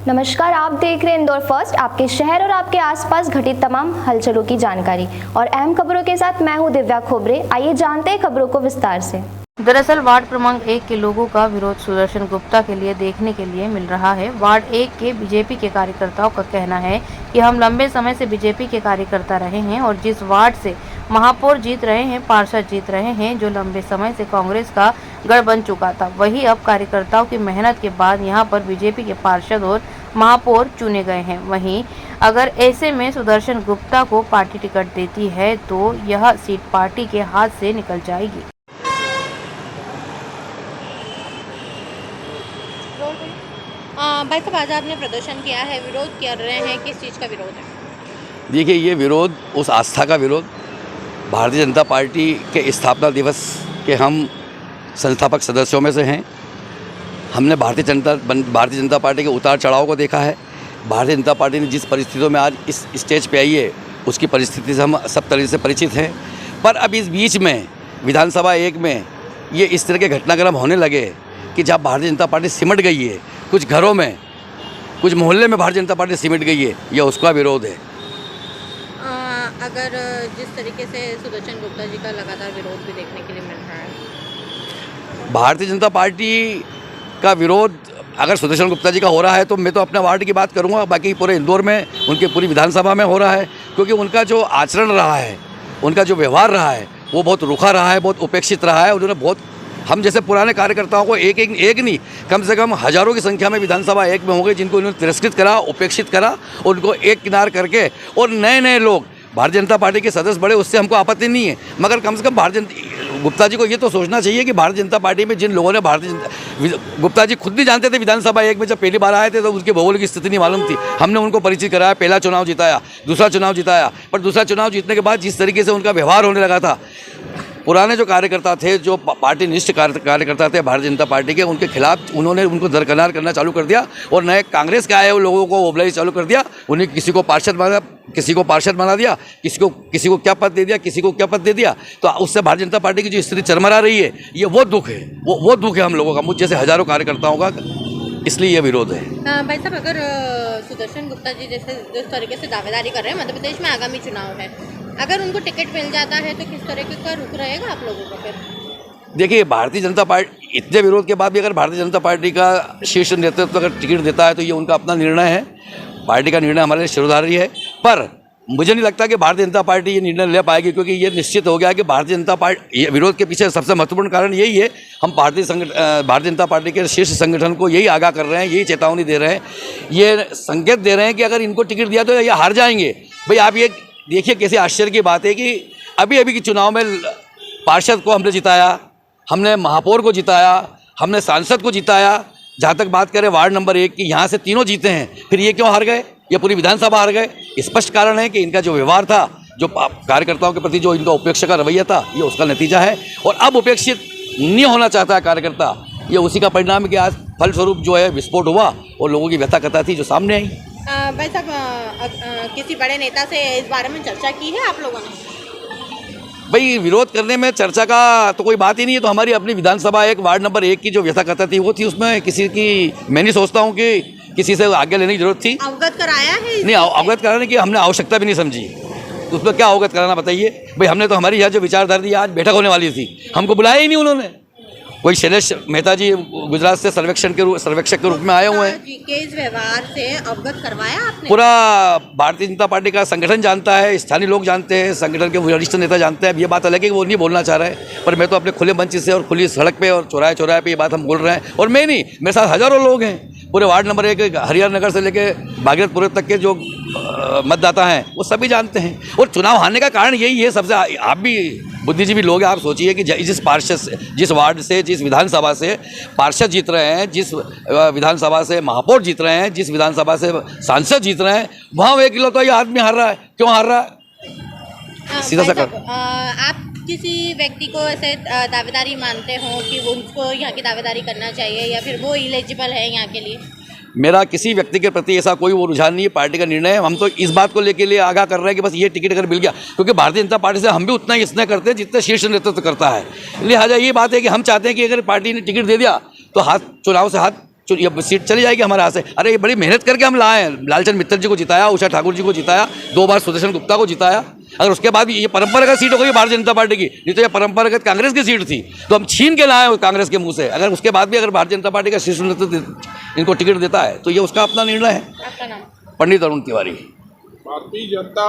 नमस्कार, आप देख रहे हैं इंदौर फर्स्ट, आपके शहर और आपके आसपास घटित तमाम हलचलों की जानकारी और अहम खबरों के साथ मैं हूं दिव्या खोबरे। आइए जानते हैं खबरों को विस्तार से। दरअसल वार्ड क्रमांक 1 के लोगों का विरोध सुदर्शन गुप्ता के लिए देखने के लिए मिल रहा है। वार्ड 1 के बीजेपी के कार्यकर्ताओं का कहना है कि हम लंबे समय से बीजेपी के कार्यकर्ता रहे हैं और जिस वार्ड से महापौर जीत रहे हैं, पार्षद जीत रहे हैं, जो लंबे समय से कांग्रेस का गढ़ बन चुका था, वही अब कार्यकर्ताओं की मेहनत के बाद यहाँ पर बीजेपी के पार्षद और महापौर चुने गए हैं। वहीं अगर ऐसे में सुदर्शन गुप्ता को पार्टी टिकट देती है तो यह सीट पार्टी के हाथ से निकल जाएगी। भाई साहब, आज आपने प्रदर्शन किया है, विरोध कर रहे हैं, किस चीज़ का विरोध है? देखिए, ये विरोध उस आस्था का विरोध, भारतीय जनता पार्टी के स्थापना दिवस के हम संस्थापक सदस्यों में से हैं। हमने भारतीय जनता पार्टी के उतार चढ़ाव को देखा है। भारतीय जनता पार्टी ने जिस परिस्थितियों में आज इस स्टेज पे आई है, उसकी परिस्थिति से हम सब तरह से परिचित हैं। पर अब इस बीच में विधानसभा 1 में ये इस तरह के घटनाक्रम होने लगे कि जब भारतीय जनता पार्टी सिमट गई है, कुछ घरों में, कुछ मोहल्ले में भारतीय जनता पार्टी सिमट गई है, यह उसका विरोध है। अगर जिस तरीके से सुदर्शन गुप्ता जी का लगातार विरोध भी देखने के लिए मिल रहा है, भारतीय जनता पार्टी का विरोध अगर सुदर्शन गुप्ता जी का हो रहा है तो मैं तो अपने वार्ड की बात करूंगा, बाकी पूरे इंदौर में, उनके पूरी विधानसभा में हो रहा है। क्योंकि उनका जो आचरण रहा है, उनका जो व्यवहार रहा है, वो बहुत रूखा रहा है, बहुत उपेक्षित रहा है। उन्होंने बहुत, हम जैसे पुराने कार्यकर्ताओं को एक नहीं, कम से कम हज़ारों की संख्या में विधानसभा 1 में हो गए, जिनको उन्होंने तिरस्कृत करा, उपेक्षित करा, उनको एक किनार करके, और नए लोग भारतीय जनता पार्टी के सदस्य बढ़े, उससे हमको आपत्ति नहीं है। मगर कम से कम गुप्ता जी को ये तो सोचना चाहिए कि भारतीय जनता पार्टी में जिन लोगों ने गुप्ता जी खुद नहीं जानते थे विधानसभा 1 में जब पहली बार आए थे तो उनकी भौगोलिक स्थिति नहीं मालूम थी। हमने उनको परिचित कराया, पहला चुनाव जिताया, दूसरा चुनाव जिताया, पर दूसरा चुनाव जीतने के बाद जिस तरीके से उनका व्यवहार होने लगा था, पुराने जो कार्यकर्ता थे, जो पार्टी निष्ठ कार्यकर्ता थे भारतीय जनता पार्टी के, उनके खिलाफ उन्होंने उनको दरकिनार करना चालू कर दिया और नए कांग्रेस के आए हुए लोगों को मोबिलाइज चालू कर दिया। उन्हें किसी को पार्षद बना दिया, किसी को क्या पद दे दिया, किसी को क्या पद दे दिया। तो उससे भारतीय जनता पार्टी की जो स्थिति चरमरा रही है, ये वो दुख है, वो दुख है हम लोगों का, मुझ जैसे हजारों कार्यकर्ताओं का, इसलिए ये विरोध है। भाई साहब, अगर सुदर्शन गुप्ता जी जैसे जिस तरीके से दावेदारी कर रहे हैं, मध्य प्रदेश में आगामी चुनाव है, अगर उनको टिकट मिल जाता है तो किस तरह का रुख रहेगा आप लोगों का? फिर देखिए, भारतीय जनता पार्टी इतने विरोध के बाद भी अगर भारतीय जनता पार्टी का शीर्ष नेतृत्व अगर टिकट देता है तो ये उनका अपना निर्णय है। पार्टी का निर्णय हमारे लिए शिरोधार्य है, पर मुझे नहीं लगता कि भारतीय जनता पार्टी ये निर्णय ले पाएगी, क्योंकि ये निश्चित हो गया कि भारतीय जनता पार्टी विरोध के पीछे सबसे महत्वपूर्ण कारण यही है। हम भारतीय जनता पार्टी के शीर्ष संगठन को यही आगाह कर रहे हैं, यही चेतावनी दे रहे हैं, ये संकेत दे रहे हैं कि अगर इनको टिकट दिया तो ये हार जाएंगे। भाई, आप ये देखिए कैसे आश्चर्य की बात है कि अभी के चुनाव में पार्षद को हमने जिताया, हमने महापौर को जिताया, हमने सांसद को जिताया। जहाँ तक बात करें वार्ड नंबर 1 की, यहाँ से तीनों जीते हैं, फिर ये क्यों हार गए? ये पूरी विधानसभा हार गए। स्पष्ट कारण है कि इनका जो व्यवहार था, जो कार्यकर्ताओं के प्रति जो इनका उपेक्षा का रवैया था, ये उसका नतीजा है। और अब उपेक्षित नहीं होना चाहता है कार्यकर्ता, ये उसी का परिणाम है कि आज फलस्वरूप जो है विस्फोट हुआ और लोगों की व्यथा कथा थी जो सामने आई। भाई साहब, किसी बड़े नेता से इस बारे में चर्चा की है आप लोगों ने? भाई, विरोध करने में चर्चा का तो कोई बात ही नहीं है। तो हमारी अपनी विधानसभा 1 वार्ड नंबर 1 की जो व्यथा कथा थी वो थी, उसमें किसी की, मैं नहीं सोचता हूँ कि किसी से आज्ञा लेने की जरूरत थी। अवगत कराया है? नहीं, अवगत कराने की हमने आवश्यकता भी नहीं समझी। तो उसमें क्या अवगत कराना बताइए भाई। हमने तो हमारी यहाँ जो विचारधारा आज बैठक होने वाली थी, हमको बुलाया ही नहीं उन्होंने। कोई शैलेश मेहता जी गुजरात से सर्वेक्षक के रूप में आए हुए हैं। के इस व्यवहार से अवगत करवाया आपने? पूरा भारतीय जनता पार्टी का संगठन जानता है, स्थानीय लोग जानते हैं, संगठन के वरिष्ठ नेता जानते हैं। अब ये बात अलग है कि वो नहीं बोलना चाह रहे हैं, पर मैं तो अपने खुले मंच से और खुली सड़क पे और चौराहे पे ये बात हम बोल रहे हैं। और मैं नहीं, मेरे साथ हज़ारों लोग हैं। पूरे वार्ड नंबर 1 हरिहर नगर से लेके भागीरथपुर तक के जो मतदाता हैं वो सभी जानते हैं। और चुनाव हारने का कारण यही है सबसे। आप भी बुद्धिजीवी लोग हैं, आप सोचिए कि जिस वार्ड से, जिस विधानसभा से पार्षद जीत रहे हैं, जिस विधानसभा से महापौर जीत रहे हैं, जिस विधानसभा से सांसद जीत रहे हैं, वहाँ वो इकलौता ये आदमी हार रहा है। क्यों हार रहा है? सीधा सा कर। आप किसी व्यक्ति को ऐसे दावेदारी मानते हो कि वो उसको यहाँ की दावेदारी करना चाहिए या फिर वो इलिजिबल है यहाँ के लिए? मेरा किसी व्यक्ति के प्रति ऐसा कोई वो रुझान नहीं है, पार्टी का निर्णय है। हम तो इस बात को लेके लिए आगाह कर रहे हैं कि बस ये टिकट अगर मिल गया, क्योंकि भारतीय जनता पार्टी से हम भी उतना ही स्नेह करते हैं जितना शीर्ष नेतृत्व करता है। लिहाजा ये बात है कि हम चाहते हैं कि अगर पार्टी ने टिकट दे दिया तो चुनाव से हाथ ये सीट चली जाएगी हमारे यहाँ से। अरे ये बड़ी मेहनत करके हम लाए हैं, लालचंद मित्तल जी को जिताया, उषा ठाकुर जी को जिताया, 2 बार सुदर्शन गुप्ता को जिताया। अगर उसके बाद भी ये परंपरागत सीट हो गई भारतीय जनता पार्टी की, नहीं तो ये परंपरागत कांग्रेस की सीट थी, तो हम छीन के लाए कांग्रेस के मुंह से। अगर उसके बाद भी अगर भारतीय जनता पार्टी का शीर्ष नेतृत्व इनको टिकट देता है तो ये उसका अपना निर्णय है। आपका नाम? पंडित अरुण तिवारी। भारतीय जनता